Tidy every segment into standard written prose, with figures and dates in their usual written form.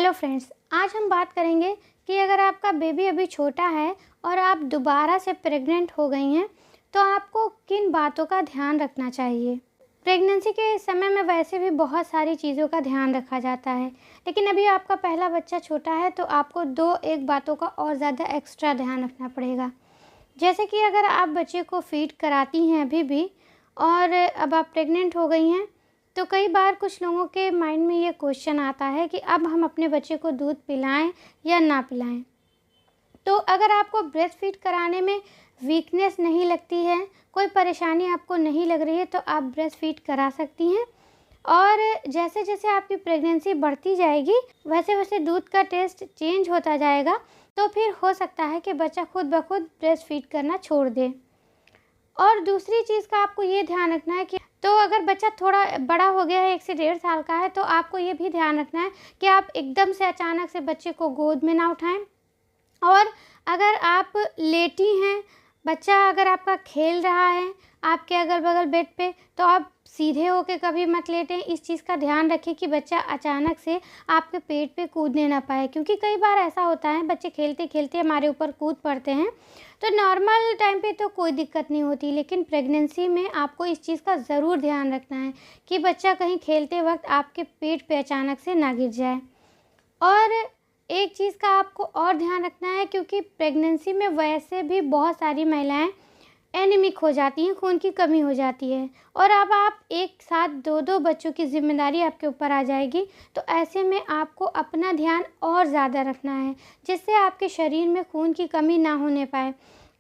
Hello friends, आज हम बात करेंगे कि अगर आपका बेबी अभी छोटा है और आप दोबारा से प्रेग्नेंट हो गई हैं तो आपको किन बातों का ध्यान रखना चाहिए। प्रेगनेंसी के समय में वैसे भी बहुत सारी चीज़ों का ध्यान रखा जाता है, लेकिन अभी आपका पहला बच्चा छोटा है तो आपको एक बातों का और ज़्यादा एक्स्ट्रा ध्यान रखना पड़ेगा। जैसे कि अगर आप बच्चे को फीड कराती हैं अभी भी और अब आप प्रेग्नेंट हो गई हैं, तो कई बार कुछ लोगों के माइंड में ये क्वेश्चन आता है कि अब हम अपने बच्चे को दूध पिलाएं या ना पिलाएं। तो अगर आपको ब्रेस्ट फीड कराने में वीकनेस नहीं लगती है, कोई परेशानी आपको नहीं लग रही है, तो आप ब्रेस्ट फीड करा सकती हैं। और जैसे जैसे आपकी प्रेगनेंसी बढ़ती जाएगी वैसे वैसे दूध का टेस्ट चेंज होता जाएगा, तो फिर हो सकता है कि बच्चा खुद ब खुद ब्रेस्ट फीड करना छोड़ दे। और दूसरी चीज़ का आपको ये ध्यान रखना है कि तो अगर बच्चा थोड़ा बड़ा हो गया है, 1 से 1.5 साल का है, तो आपको ये भी ध्यान रखना है कि आप एकदम से अचानक से बच्चे को गोद में ना उठाएं। और अगर आप लेटी हैं, बच्चा अगर आपका खेल रहा है आपके अगल बगल बेड पे, तो आप सीधे होके कभी मत लेटें। इस चीज़ का ध्यान रखें कि बच्चा अचानक से आपके पेट पे कूदने ना पाए, क्योंकि कई बार ऐसा होता है बच्चे खेलते खेलते हमारे ऊपर कूद पड़ते हैं। तो नॉर्मल टाइम पे तो कोई दिक्कत नहीं होती, लेकिन प्रेगनेंसी में आपको इस चीज़ का ज़रूर ध्यान रखना है कि बच्चा कहीं खेलते वक्त आपके पेट पे अचानक से ना गिर जाए। और एक चीज़ का आपको और ध्यान रखना है, क्योंकि प्रेगनेंसी में वैसे भी बहुत सारी महिलाएं एनीमिक हो जाती हैं, खून की कमी हो जाती है, और अब आप एक साथ 2-2 बच्चों की जिम्मेदारी आपके ऊपर आ जाएगी। तो ऐसे में आपको अपना ध्यान और ज़्यादा रखना है, जिससे आपके शरीर में खून की कमी ना होने पाए,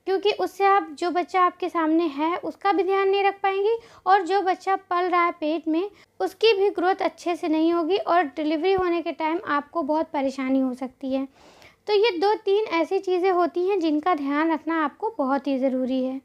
क्योंकि उससे आप जो बच्चा आपके सामने है उसका भी ध्यान नहीं रख पाएंगी, और जो बच्चा पल रहा है पेट में उसकी भी ग्रोथ अच्छे से नहीं होगी, और डिलीवरी होने के टाइम आपको बहुत परेशानी हो सकती है। तो ये 2-3 ऐसी चीज़ें होती हैं जिनका ध्यान रखना आपको बहुत ही ज़रूरी है।